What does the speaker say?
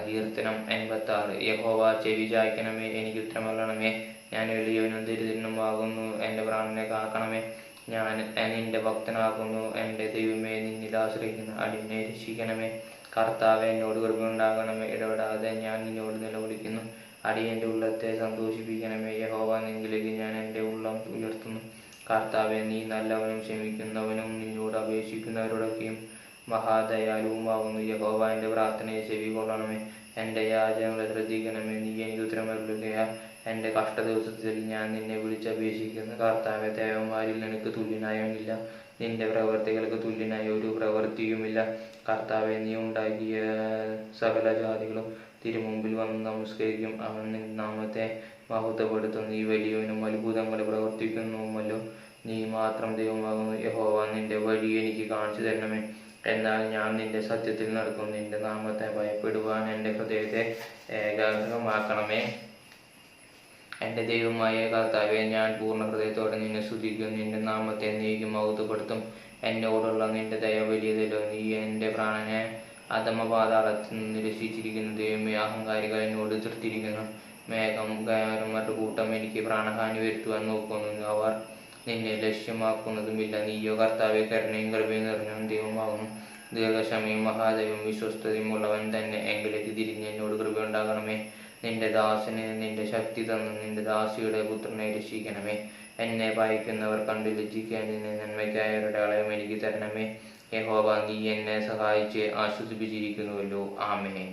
കീർത്തനം 86. യഹോവ ചെവി ചായ്ക്കണമേ, എനിക്ക് ഉത്തരമരുളണമേ. ഞാൻ എളിയവനും ദരിദ്രനുമാകുന്നു, എൻ്റെ പ്രാണനെ കാക്കണമേ. ഞാൻ നിന്റെ ഭക്തനാകുന്നു, എൻ്റെ ദൈവമേ, നിന്നിൽ ആശ്രയിക്കുന്ന അടിയനെ രക്ഷിക്കണമേ. കർത്താവേ, എന്നോട് കൃപയുണ്ടാകണമേ. ഇടപെടാതെ ഞാൻ നിന്നോട് നിലവിളിക്കുന്നു. അടിയൻ്റെ ഉള്ളത്തെ സന്തോഷിപ്പിക്കണമേ. യഹോവ, നിങ്കിലേക്ക് ഞാൻ എൻ്റെ ഉള്ളം ഉയർത്തുന്നു. കർത്താവേ, നീ നല്ലവനും ക്ഷമിക്കുന്നവനും നിന്നോട് അപേക്ഷിക്കുന്നവരോടൊക്കെയും മഹാദയാലുവുമാകുന്നു. യഹോവ, എൻ്റെ പ്രാർത്ഥനയെ ചെവികൊള്ളണമേ, എൻ്റെ യാചനകളെ ശ്രദ്ധിക്കണമേ. നീ എനിക്ക് ഉത്തരമരുളുകയാൽ എൻ്റെ കഷ്ടദിവസത്തിൽ ഞാൻ നിന്നെ വിളിച്ചപേക്ഷിക്കുന്നു. കർത്താവേ, ദേവന്മാരിൽ നിനക്ക് തുല്യനായവനില്ല, നിന്റെ പ്രവർത്തികൾക്ക് തുല്യനായ ഒരു പ്രവൃത്തിയുമില്ല. കർത്താവെ, നീ ഉണ്ടാക്കിയ സകല ജാതികളും തിരുമുമ്പിൽ വന്ന് നമസ്കരിക്കും. അവൻ നിന്റെ നാമത്തെ മഹത്വപ്പെടുത്തും. നീ വലിയവനും അത്ഭുതങ്ങൾ പ്രവർത്തിക്കുന്നുമല്ലോ. നീ മാത്രം ദൈവമാകുന്നു. യഹോവ, നിന്റെ വഴി എനിക്ക് കാണിച്ചു തരണമേ. എന്നാൽ ഞാൻ നിന്റെ സത്യത്തിൽ നടക്കും. നിന്റെ നാമത്തെ ഭയപ്പെടുവാൻ എൻ്റെ ഹൃദയത്തെ ഏകാഗ്രമാക്കണമേ. എൻ്റെ ദൈവമായ കർത്താവെ, ഞാൻ പൂർണ്ണ ഹൃദയത്തോടെ നിന്നെ സ്തുതിക്കും. നിന്റെ നാമത്തെ എന്നേക്കും മഹത്വപ്പെടുത്തും. എന്നോടുള്ള നിന്റെ ദയ വലിയതല്ലോ. നീ എൻ്റെ പ്രാണനെ അധമപാതാളത്തിൽ നിന്ന് രക്ഷിച്ചിരിക്കുന്നു. ദൈവമേ, അഹങ്കാരികൾ എന്നോട് എതിർത്തിരിക്കുന്നു. മേഘം കയറുമാരുടെ കൂട്ടം എനിക്ക് പ്രാണഹാനി വരുത്തുവാൻ നോക്കുന്നു. അവർ നിന്നെ ലക്ഷ്യമാക്കുന്നതുമില്ല. നീയോ കർത്താവെ, കരുണയും കൃപയും നിറഞ്ഞ ദൈവമാകുന്നു. ദീർഘക്ഷമയും മഹാദൈവം വിശ്വസ്തതയും ഉള്ളവൻ തന്നെ. എങ്കിലേക്ക് തിരിഞ്ഞ് എന്നോട് കൃപയുണ്ടാകണമേ. നിന്റെ ദാസന് നിന്റെ ശക്തി തന്നു നിന്റെ ദാസിയുടെ പുത്രനെ രക്ഷിക്കണമേ. എന്നെ ഭയക്കുന്നവർ കണ്ടു ലജ്ജിക്കേണ്ടതിന് നന്മയ്ക്കായ ഒരു അളയം എനിക്ക് തരണമേ. യഹോവ, നീ എന്നെ സഹായിച്ച് ആശ്വസിപ്പിച്ചിരിക്കുന്നുവല്ലോ. ആമേൻ.